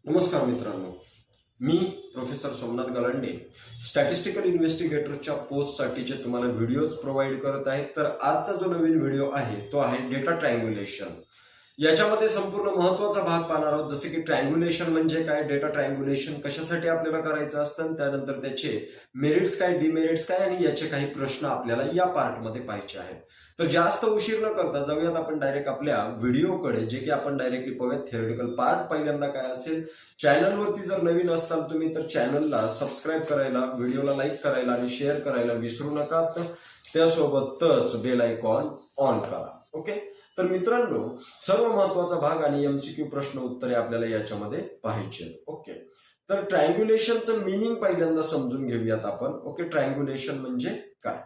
नमस्कार मित्रांनो, मी professor Somnath Galande statistical इन्व्हेस्टिगेटरच्या पोस्टसाठीचे तुम्हाला व्हिडिओज प्रोव्हाइड करत आहे. तर आजचा जो नवीन व्हिडिओ आहे तो आहे डेटा ट्रायंग्युलेशन. याच्यामध्ये संपूर्ण महत्वाचा भाग पाहणार आहोत, जसे की ट्रायंग्युलेशन म्हणजे काय, डेटा ट्रायंग्युलेशन कशासाठी आपल्याला करायचं असतं आणि त्यानंतर त्याचे मेरिट्स काय, डिमेरिट्स काय आणि याचे काही प्रश्न आपल्याला या पार्टमध्ये पाहायचे आहेत. तर जास्त उशीर न करता जाऊयात आपण डायरेक्ट आपल्या व्हिडिओकडे, जे की आपण डायरेक्टली पाहूयात. थेरोटिकल पार्ट पहिल्यांदा काय असेल, चॅनलवरती जर नवीन असताल तुम्ही तर चॅनलला सबस्क्राईब करायला, व्हिडिओला लाईक करायला आणि शेअर करायला विसरू नका. त्यासोबतच बेल आयकॉन ऑन करा. ओके, तर मित्रांनो, सर्व महत्वाचा भाग आणि एमसीक्यू प्रश्न उत्तरे आपल्याला याच्यामध्ये पाहायचे. ओके, तर ट्रायंग्युलेशनचं मिनिंग पहिल्यांदा समजून घेऊयात आपण. ओके, ट्रायंग्युलेशन म्हणजे काय?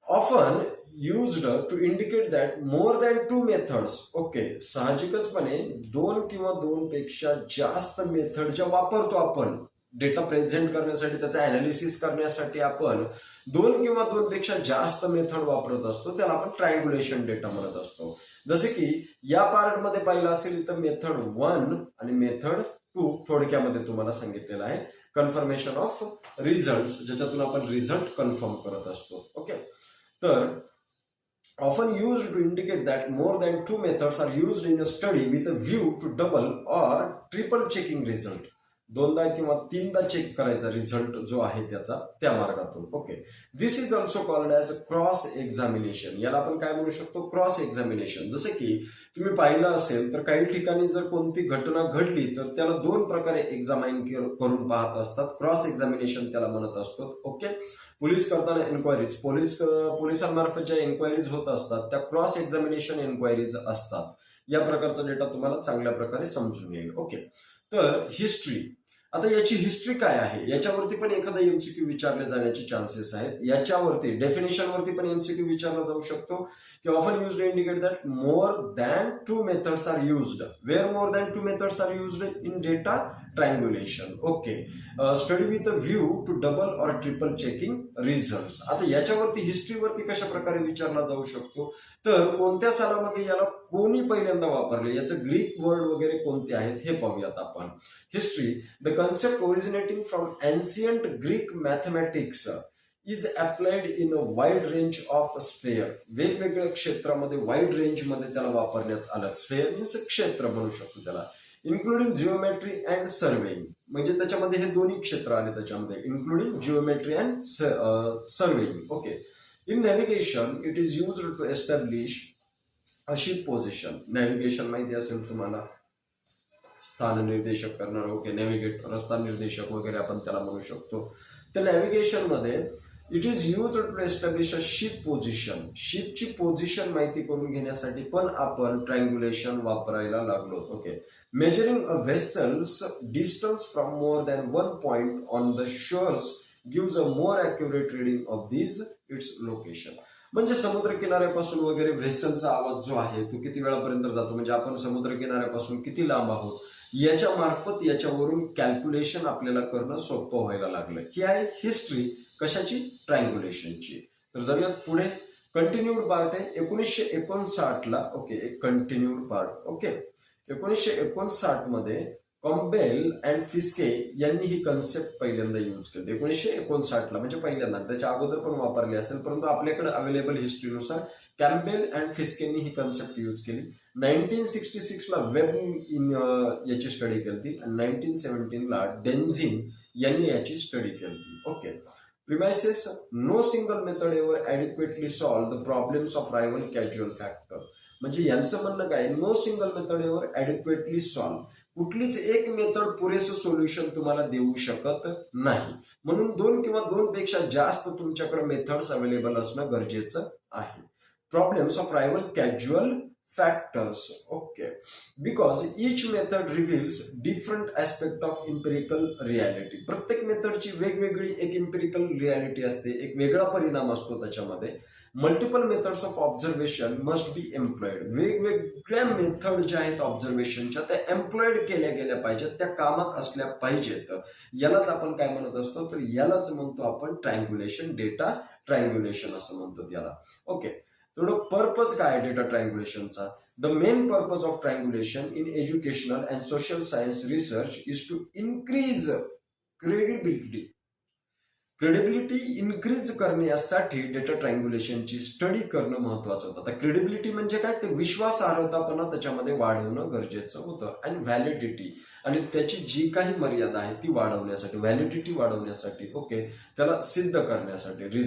Often used to indicate that more than two methods. Okay, साहजिकचपणे दोन किंवा दोन पेक्षा जास्त मेथड ज्या वापरतो आपण डेटा प्रेझेंट करण्यासाठी, त्याचं अनालिसिस करण्यासाठी आपण दोन किंवा दोन पेक्षा जास्त मेथड वापरत असतो, त्याला आपण ट्रायंग्युलेशन डेटा म्हणत असतो. जसे की या पार्टमध्ये पाहिलं असेल तर मेथड 1 आणि मेथड 2 थोडक्यामध्ये तुम्हाला सांगितलेलं आहे. कन्फर्मेशन ऑफ रिझल्ट, ज्याच्यातून आपण रिझल्ट कन्फर्म करत असतो. ओके, तर often used to indicate that more than two methods are used in a study with a view to double or triple checking result. दोनदा किंवा तीनदा चेक करायचा रिझल्ट जो आहे त्याचा, त्या मार्गातून. Okay, this is also called as cross examination. याला आपण काय म्हणू शकतो? Cross examination. जसे की तुम्ही पाहिलं असेल तर काही ठिकाणी जर कोणती घटना घडली तर त्याला दोन प्रकारे एक्झामाइन करून पाहत असतात. क्रॉस एक्झामिनेशन त्याला म्हणत असतो. ओके, पोलीस करताना एन्क्वायरीज, पोलिसांमार्फत ज्या एन्क्वायरीज होत असतात त्या क्रॉस एक्झामिनेशन एन्क्वायरीज असतात. या प्रकारचा डेटा तुम्हाला चांगल्या प्रकारे समजून येईल. ओके, तर हिस्ट्री. आता याची हिस्ट्री काय आहे याच्यावरती पण एखादा एमसीक्यू विचारले जाण्याचे चान्सेस आहेत. याच्यावरती डेफिनेशनवरती पण एमसीक्यू विचारला जाऊ शकतो की often used indicate that more than two methods are used. Where more than two methods are used in data triangulation. Okay, study with a view to double or triple checking result. आता याच्यावरती हिस्ट्रीवरती कशा प्रकारे विचारला जाऊ शकतो, तर कोणत्या सालामध्ये याला कोणी पहिल्यांदा वापरले, याचं ग्रीक वर्ड वगैरे कोणते आहेत हे पाहूयात आपण. History, the concept originating from ancient Greek mathematics is applied in a wide range of sphere. वेगवेगळ्या क्षेत्रामध्ये वाईड रेंज मध्ये त्याला वापरण्यात आलं. स्फेअर मीन्स क्षेत्र म्हणू शकतो त्याला. इन्क्लुडिंग जिओमेट्री अँड सर्वेइंग, म्हणजे त्याच्यामध्ये हे दोन्ही क्षेत्र आले त्याच्यामध्ये, including geometry and surveying. Okay, in navigation it is used to establish a ship position. Navigation माहिती असेल तुम्हाला, स्थान निर्देशक करणार. ओके, नॅव्हिगेट, रस्ता निर्देशक वगैरे आपण त्याला म्हणू शकतो. तर नॅव्हिगेशन मध्ये it is used to establish a ship position. शिपची पोझिशन माहिती करून घेण्यासाठी पण आपण ट्रायंग्युलेशन वापरायला लागलो. Okay, measuring a vessel's distance from more than one point on the shores gives a more accurate reading of this its location. म्हणजे समुद्र किनाऱ्यापासून वगैरे व्हेसलचा आवाज जो आहे तो किती वेळापर्यंत जातो, म्हणजे आपण समुद्र किनाऱ्यापासून किती लांब आहोत याच्या मार्फत याच्यावरून कॅल्क्युलेशन आपल्याला करणं सोपं व्हायला लागलं. ही आहे हिस्ट्री कशाची? ट्रायंग्युलेशनची. तर जाऊयात पुढे. कंटिन्यूड पार्ट आहे 1959 ला. ओके, एक कंटिन्यूड पार्ट. ओके, 1959 मध्ये कॉम्बेल अँड फिस्के यांनी ही कन्सेप्ट पहिल्यांदा यूज केली. 1959 ला म्हणजे पहिल्यांदा, त्याच्या अगोदर पण वापरली असेल परंतु आपल्याकडे अवेलेबल हिस्ट्रीनुसार कॅम्बेल अँड फिस्केनी ही कन्सेप्ट यूज केली. 1966 ला वेब याची स्टडी केली आणि 1917 ला डेन्झिन यांनी याची स्टडी केली. Okay, premises, no single method ever adequately solve the problems of rival causal factor. म्हणजे यांचं म्हणणं काय, no single method ever adequately solve. कुठलीच एक मेथड पुरेसं सोल्युशन तुम्हाला देऊ शकत नाही, म्हणून दोन किंवा दोन पेक्षा जास्त तुमच्याकडे मेथड्स अवेलेबल असणं गरजेचं आहे. Problems of rival causal factors. Okay, because each method reveals different aspect of empirical reality. प्रत्येक मेथडची वेगवेगळी एक इम्पेरिकल रियालिटी असते, एक वेगळा परिणाम असतो त्याच्यामध्ये. Multiple methods of observation must be employed. वेगवेगळ्या मेथड ज्या आहेत ऑब्झर्वेशनच्या त्या एम्प्लॉइड केल्या गेल्या पाहिजेत, त्या कामात असल्या पाहिजेत. यालाच आपण काय म्हणत असतो, तर यालाच म्हणतो आपण ट्रायंग्युलेशन, डेटा ट्रायंग्युलेशन असं म्हणतो त्याला. ओके, तेवढं पर्पज काय आहे डेटा ट्रायंग्युलेशनचा? The main purpose of triangulation in educational and social science research is to increase credibility. Credibility increase करण्यासाठी डेटा ट्रायंग्युलेशनची स्टडी करणं महत्वाचं होतं. आता क्रेडिबिलिटी म्हणजे काय? ते विश्वासार्हतापणा त्याच्यामध्ये वाढवणं गरजेचं होतं. आणि व्हॅलिडिटी आणि त्याची जी काही मर्यादा आहे ती वाढवण्यासाठी, व्हॅलिडिटी वाढवण्यासाठी, ओके, त्याला सिद्ध करण्यासाठी,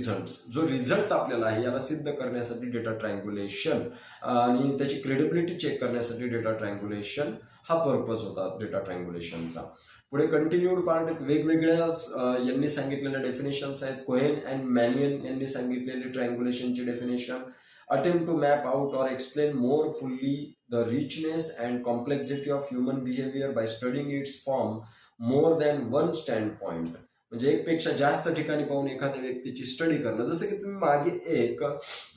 जो रिझल्ट आपल्याला आहे याला सिद्ध करण्यासाठी डेटा ट्रायंग्युलेशन आणि त्याची क्रेडिबिलिटी चेक करण्यासाठी डेटा ट्रायंग्युलेशन हा पर्पज होता डेटा ट्रायंग्युलेशनचा. पुढे कंटिन्यूड पार्ट आहेत. वेगवेगळ्या यांनी सांगितलेल्या डेफिनेशन्स आहेत. कोहेन अँड मॅन्युअल यांनी सांगितलेली ट्रायंग्युलेशनची definition. Attempt to map out or explain more fully the richness and complexity of human behaviour by studying its from more than one standpoint. म्हणजे एकपेक्षा जास्त ठिकाणी पाहून एखाद्या व्यक्तीची स्टडी करणं. जसं की तुम्ही मागे एक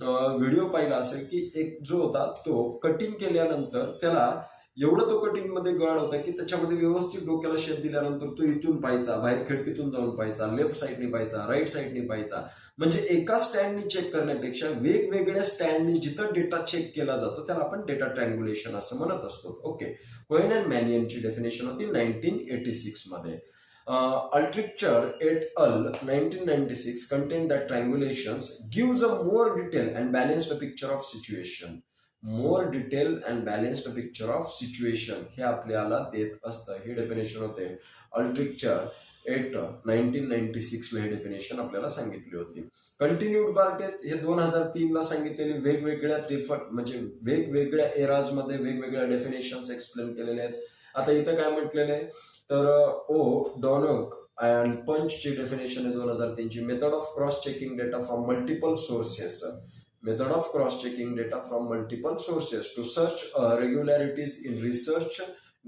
व्हिडिओ पाहिला असेल की एक जो होता तो कटिंग केल्यानंतर त्याला एवढं तो कटिंग मध्ये गळ होता की त्याच्यामध्ये व्यवस्थित डोक्याला शेप दिल्यानंतर तो इथून पाहायचा, बाहेर खिडकीतून जाऊन पाहायचा, लेफ्ट साईडने पाहायचा, राईट साईडने पाहायचा. म्हणजे एका स्टँडनी चेक करण्यापेक्षा वेगवेगळ्या स्टँडनी जिथं डेटा चेक केला जातो त्याला आपण डेटा ट्रायंग्युलेशन असं म्हणत असतो. ओके, कोहेन अँड मॅन्युअलची डेफिनेशन होती 1986 मध्ये. Altricher et al. 1996 contained that triangulations gives a more detailed and balanced picture of situation. More detail and balanced picture of situation हे आपल्याला देत असतं. ही डेफिनेशन होते अल्ट्रिक्चर एट 1996 ला ही डेफिनेशन आपल्याला सांगितली होती. कंटिन्यूड पार्ट आहेत हे 2003 ला सांगितलेली वेगवेगळ्या म्हणजे वेगवेगळ्या एराज मध्ये वेगवेगळ्या डेफिनेशन्स एक्सप्लेन केलेले आहेत. आता इथं काय म्हटलेलं आहे तर डॉनक अँड पंचची डेफिनेशन आहे 2003 ची. Method of cross checking data from multiple sources. Method of cross-checking data from multiple sources to search regularities in research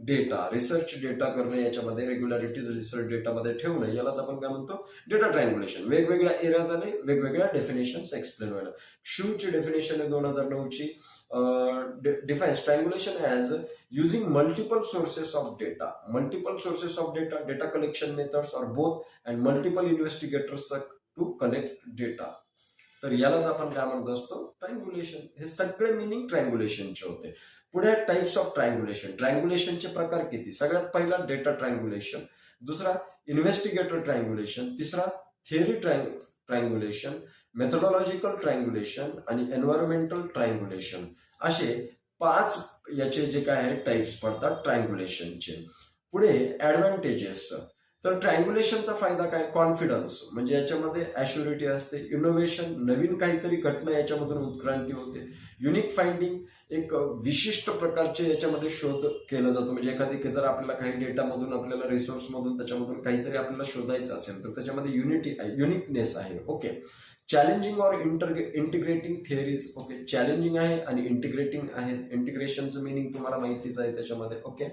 data. Research data करणं याच्यामध्ये रेग्युलॅरिटीज रिसर्च डेटामध्ये ठेवणं यालाच आपण काय म्हणतो डेटा ट्रायंग्युलेशन. वेगवेगळ्या एरियाज आणि वेगवेगळ्या डेफिनेशन्स एक्सप्लेन व्हायला. शूची डेफिनेशन आहे 2009 ची. Defines triangulation as using multiple sources of data. Multiple sources of data, data collection methods or both and multiple investigators to collect data. तर यालाच आपण काय म्हणत असतो ट्रायंग्युलेशन. हे सगळे मिनिंग ट्रायंग्युलेशनचे होते. पुढे टाइप्स ऑफ ट्रायंग्युलेशन. ट्रायंग्युलेशनचे प्रकार किती? सगळ्यात पहिला डेटा ट्रायंग्युलेशन, दुसरा इन्व्हेस्टिगेटर ट्रायंग्युलेशन, तिसरा थिअरी ट्रायंग्युलेशन, मेथोडॉलॉजिकल ट्रायंग्युलेशन आणि एन्व्हायरमेंटल ट्रायंग्युलेशन. असे 5 याचे जे काय आहे टाइप्स पडतात ट्रायंग्युलेशनचे. पुढे ऍडव्हान्टेजेस. तर ट्रायंग्युलेशनचा फायदा काय? कॉन्फिडन्स म्हणजे याच्यामध्ये ॲश्युरिटी असते, इनोव्हेशन, नवीन काहीतरी घटना याच्यामधून उत्क्रांती होते, युनिक फाइंडिंग, एक विशिष्ट प्रकारचे याच्यामध्ये शोध केला जातो. म्हणजे एखादी जर आपल्याला काही डेटामधून आपल्याला रिसोर्समधून त्याच्यामधून काहीतरी आपल्याला शोधायचं असेल तर त्याच्यामध्ये युनिकनेस आहे. Okay, challenging or integrating theories. Okay, challenging आहे आणि इंटिग्रेटिंग आहे. इंटिग्रेशनचं मिनिंग तुम्हाला माहितीच आहे त्याच्यामध्ये. ओके,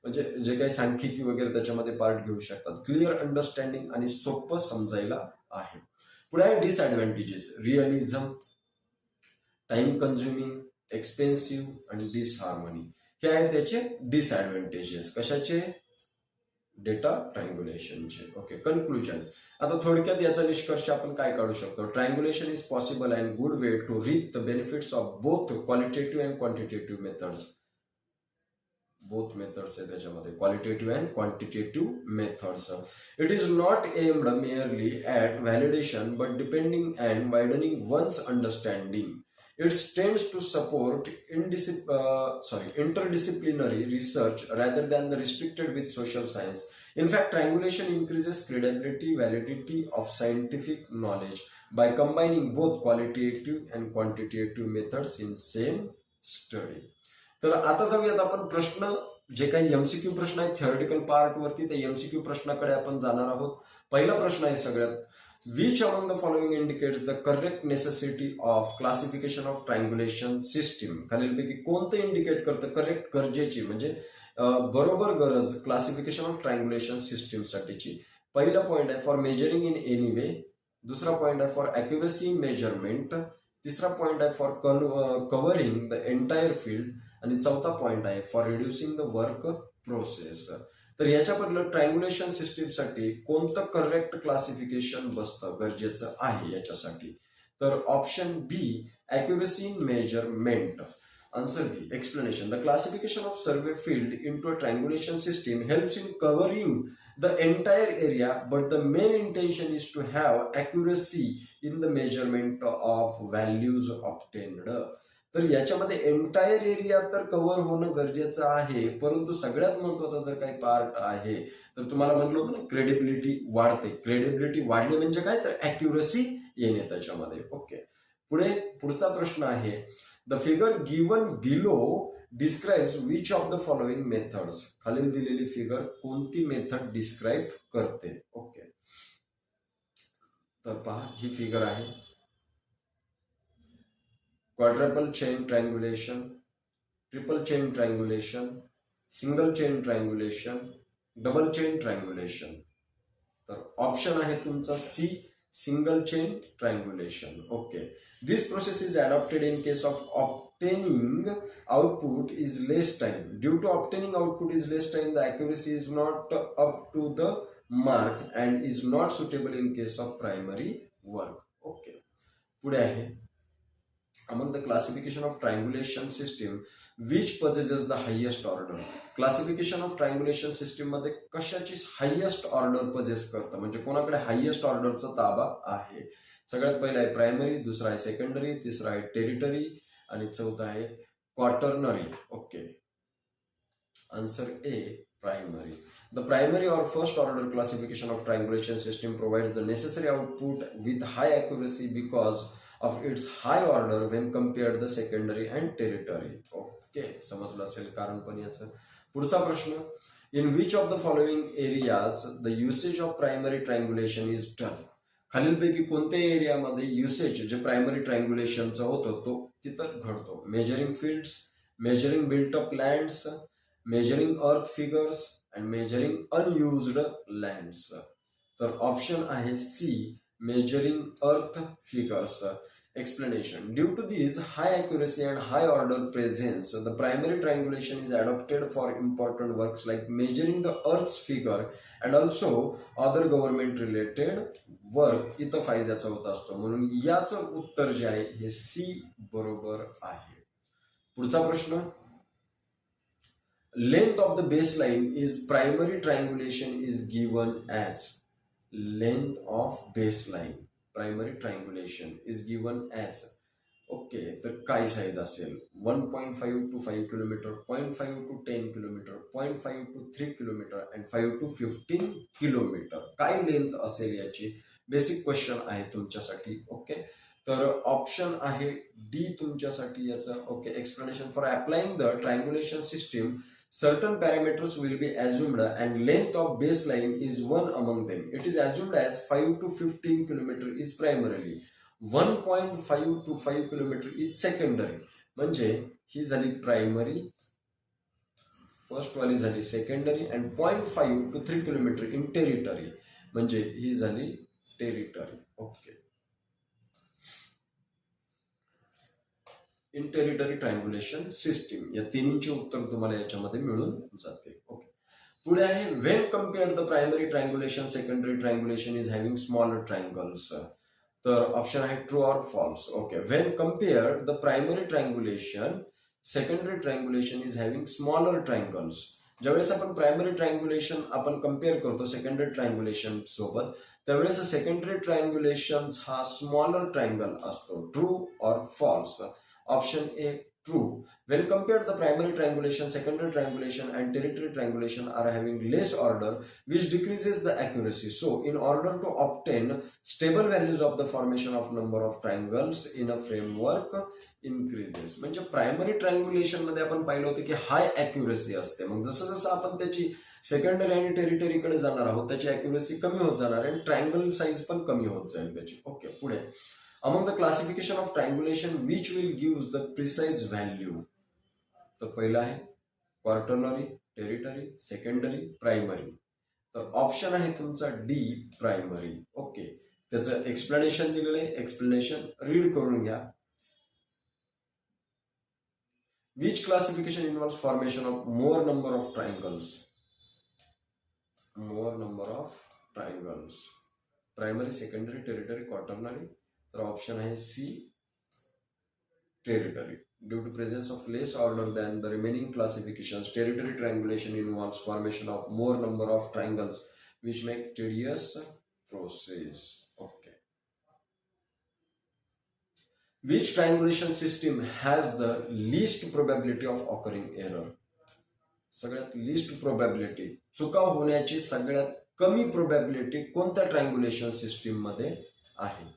म्हणजे जे काही सांख्यिकी वगैरे त्याच्यामध्ये पार्ट घेऊ शकतात. क्लिअर अंडरस्टँडिंग आणि सोपं समजायला आहे. पुढे आहे disadvantages. Realism, time consuming, expensive आणि डिसहार्मनी. हे आहेत त्याचे डिसएडव्हान्टेजेस. कशाचे? डेटा ट्रायंग्युलेशनचे. Okay, conclusion. आता थोडक्यात याचा निष्कर्ष आपण काय काढू शकतो? Triangulation is possible and good way to reap the benefits of both qualitative and quantitative methods. Both methods आहे त्याच्यामध्ये, qualitative and quantitative methods. It is not aimed merely at validation but depending and widening one's understanding. It tends to support interdisciplinary research rather than the restricted with social science. In fact, triangulation increases credibility, validity of scientific knowledge by combining both qualitative and quantitative methods in same study. तर आता जाऊयात आपण प्रश्न, जे काही MCQ प्रश्न आहेत थिअरिटिकल part वरती, त्या एमसीक्यू प्रश्नाकडे आपण जाणार आहोत. पहिला प्रश्न आहे सगळ्यात, which among the following indicates the correct necessity of classification of triangulation system. खालीलपैकी कोणतं इंडिकेट करतं करेक्ट गरजेची म्हणजे बरोबर गरज क्लासिफिकेशन ऑफ ट्रायंग्युलेशन सिस्टीम साठीची. पहिला पॉइंट आहे for measuring in any way, दुसरा पॉइंट आहे फॉर अॅक्युरेसी मेजरमेंट, तिसरा पॉइंट आहे for covering the entire field आणि चौथा पॉइंट आहे for reducing the work process. तर याच्याबद्दल ट्रायंग्युलेशन सिस्टीमसाठी कोणतं करेक्ट क्लासिफिकेशन बसतं गरजेचं आहे याच्यासाठी. तर option B accuracy in measurement. Answer B, explanation. The classification of survey field into a triangulation system helps in covering the entire area, but the main intention is to have accuracy in the measurement of values obtained. तर याच्यामध्ये entire area तर cover होणं गरजेचं आहे, परंतु सगळ्यात महत्वाचा जर काही पार्ट आहे तर तुम्हाला म्हणलं होतं ना, क्रेडिबिलिटी वाढते. क्रेडिबिलिटी वाढली म्हणजे काय, तर अॅक्युरसी येणे त्याच्यामध्ये. ओके, पुढचा प्रश्न आहे, the figure given below describes which of the following methods. खालील दिलेली फिगर कोणती मेथड डिस्क्राईब करते. ओके, तर पहा ही फिगर आहे. Quadruple chain triangulation, triple chain triangulation, single chain triangulation, double chain triangulation. तर ऑप्शन आहे तुमचा C, single chain triangulation. Okay, this process is adopted in case of obtaining output is less time. Due to obtaining output is less time, the accuracy is not up to the mark and is not suitable in case of primary work. Okay, पुढे आहे, among the classification of triangulation system which possesses the highest order. Classification of triangulation system मध्ये कशाची highest order possess करतं, म्हणजे कोणाकडे highest ऑर्डरचा ताबा आहे. सगळ्यात पहिला आहे प्रायमरी, दुसरा आहे सेकंडरी, तिसरा आहे टेरिटरी आणि चौथा आहे quaternary. Okay, answer A, primary. The primary or first order classification of triangulation system provides the necessary output with high accuracy because of its high order when compared the secondary and tertiary. Okay, समजलं असेल कारण पण याचं. पुढचा प्रश्न, in which of the following areas the usage of primary triangulation is done. खालीलपैकी कोणत्या एरियामध्ये युसेज जे प्रायमरी ट्रायंग्युलेशनचा होतो तो तिथं घडतो. Measuring fields, measuring built up lands, measuring अर्थ फिगर्स अँड मेजरिंग अनयुज्ड लँड्स. तर ऑप्शन आहे सी, मेजरिंग अर्थ figures. Explanation. Due to these high accuracy and high order presence, the primary triangulation is adopted for important works like measuring the Earth's figure and also other government related work. इथं फायद्याचा होत असतो, म्हणून याचं उत्तर जे आहे हे सी बरोबर आहे. पुढचा प्रश्न, length of the baseline is primary triangulation is given as. Length of baseline primary triangulation is given as. Okay, तर काय साईज असेल, 1.5 to 5 kilometre, 0.5 to 10 kilometre, 0.5 to 3 kilometre and 5 to 15 kilometre. काय लेंथ असेल याची बेसिक क्वेश्चन आहे तुमच्यासाठी. Okay, तर option आहे डी तुमच्यासाठी याचं. Okay, explanation. For applying the triangulation system certain parameters will be assumed and length of baseline is one among them. It is assumed as 5 to 15 km is primarily, 1.5 to 5 km is secondary. म्हणजे ही झाली primary, first वाली झाली secondary and 0.5 to 3 km in territory म्हणजे ही झाली territory. Okay, in territory triangulation system. या तिन्हींचे उत्तर तुम्हाला याच्यामध्ये मिळून जाते. ओके, पुढे आहे, when compare the primary triangulation secondary triangulation is having smaller triangles. तर ऑप्शन आहे true or false. Okay, when compare the primary triangulation secondary triangulation is having smaller triangles. ज्यावेळेस आपण प्रायमरी ट्रायंग्युलेशन आपण कम्पेअर करतो सेकंडरी ट्रायंग्युलेशन सोबत, त्यावेळेस सेकंडरी ट्रायंग्युलेशन हा smaller triangle असतो. True or false. Option A, true. When compared, the primary triangulation, secondary triangulation and tertiary triangulation are having less order, which decreases the accuracy. So, in order to obtain stable values of the formation of number of triangles in a framework increases. म्हणजे primary ट्रायंग्युलेशन मध्ये आपण पाहिलं होतं की हाय accuracy असते. मग जसं जसं आपण त्याची सेकंडरी आणि टेरिटरीकडे जाणार आहोत त्याची अॅक्युरेसी कमी होत जाणार आहे आणि ट्रायंगल साईज पण कमी होत जाईल त्याची. ओके, पुढे, among the classification of triangulation which will give the precise value. तर पहिला आहे क्वार्टरनरी, टेरिटरी, सेकंडरी, प्रायमरी. तर ऑप्शन आहे तुमचा डी, प्रायमरी. ओके, त्याचं एक्सप्लेनेशन दिलेलं आहे, एक्सप्लेनेशन रीड करून घ्या. Which classification involves formation of more number of triangles? More number of triangles. Primary, secondary, tertiary, quaternary. तर ऑप्शन आहे C, tertiary. Due to presence of less order than the remaining classifications, territory triangulation involves formation of more number of triangles, which make tedious process. Okay. Which triangulation system has the least probability of occurring error? सगळ्यात least probability, चुका होण्याची सगळ्यात कमी probability कोणत्या ट्रायंग्युलेशन system मध्ये आहे?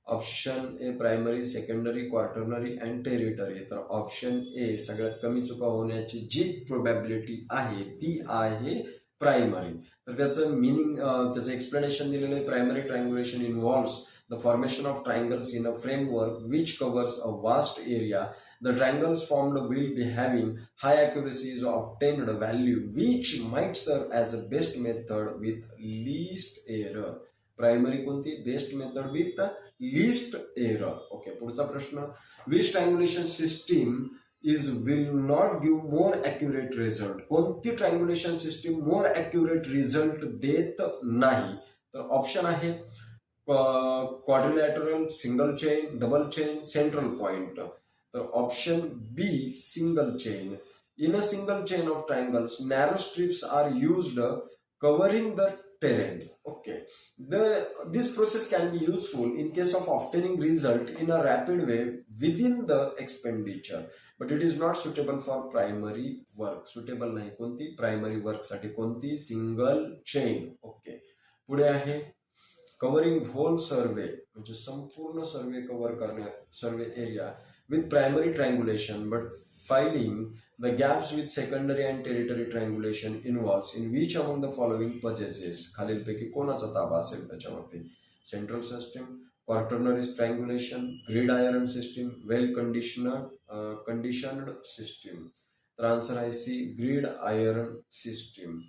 Option A primary, secondary, quaternary and territory. तर option A सगळ्यात कमी चुका होण्याची जी प्रोबॅबिलिटी आहे ती आहे प्रायमरी. तर त्याचं मिनिंग, त्याचं एक्सप्लेनेशन दिलेलं आहे. Primary triangulation involves the formation of triangles in a framework which covers a vast area. The triangles formed will be having high accuracies of obtained value, which might serve as a best method with least error. Primary कोणती? Best method with least error. Okay, पुढचा प्रश्न. Which triangulation system will not give more accurate result? कोणती triangulation system more accurate result देत नाही? तर option आहे quadrilateral, single chain, double chain, central point. तर option B, single chain. In a single chain of triangles narrow strips are used covering the terrain. Okay, this process can be useful in case of obtaining result in a rapid way within the expenditure, but it is not suitable for primary work. Suitable नाही कोणती? Primary work साठी कोणती? Single chain. Okay, पुढे आहे covering hole सर्वे, म्हणजे संपूर्ण survey cover करण्यात, survey area with primary triangulation but filing the gaps with secondary and territory triangulation involves in which among the following possesses? खालीलपैकी कोणाचा ताबा असेल त्याच्यावरती? Central system, quaternary triangulation, grid iron system, well conditioned system. तर answer आहे C, grid iron system.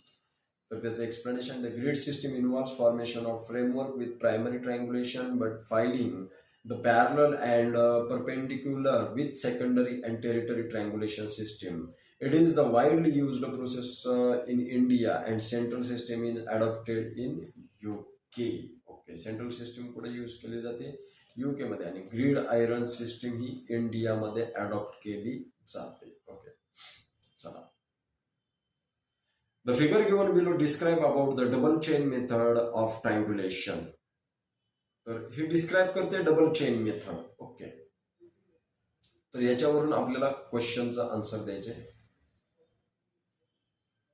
तर त्याचं explanation. The grid system involves formation of framework with primary triangulation but filing the parallel and perpendicular with secondary and territory triangulation system. It is the widely used process in India and central system is adopted in UK. Okay, central system कुठे use केली जाते? UK मध्ये. आणि grid iron system ही India मध्ये adopt केली जाते. Okay, चला. The figure given below describe about the double chain method of triangulation. तर ही डिस्क्राईब करते डबल चेन मेथड. ओके, तर याच्यावरून आपल्याला क्वेश्चनचा आन्सर द्यायचे.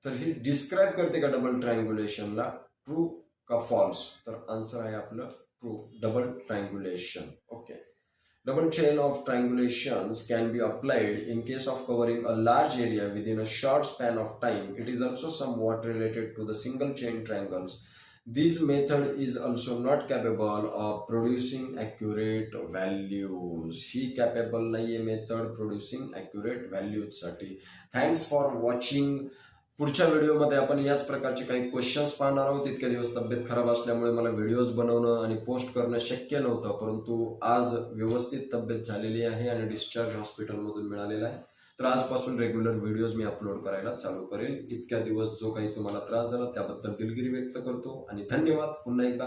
तर ही डिस्क्राईब करते का डबल ट्रायंग्युलेशनला? ट्रू का फॉल्स? तर आन्सर आहे आपलं true, double triangulation. Okay, double chain of triangulations can be applied in case of covering a large area within a short span of time. It is also somewhat related to the single chain triangles. This method is also not capable of producing accurate values. He capable नाहीये method producing accurate values साठी. Thanks for watching. पुढच्या व्हिडिओमध्ये आपण याच प्रकारचे काही questions पाहणार आहोत. इतक्या दिवस तब्येत खराब असल्यामुळे मला व्हिडिओज बनवणं आणि पोस्ट करणं शक्य नव्हतं, परंतु आज व्यवस्थित तब्येत झालेली आहे आणि डिस्चार्ज हॉस्पिटलमधून मिळालेला आहे. तर आजपासून रेग्युलर व्हिडिओज मी अपलोड करायला चालू करेल. इतक्या दिवस जो काही तुम्हाला त्रास झाला त्याबद्दल दिलगिरी व्यक्त करतो आणि धन्यवाद. पुन्हा एकदा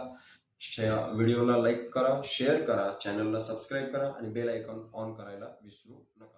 व्हिडिओला लाईक करा, शेअर करा, चॅनलला सबस्क्राईब करा आणि बेल आयकॉन ऑन करायला विसरू नका.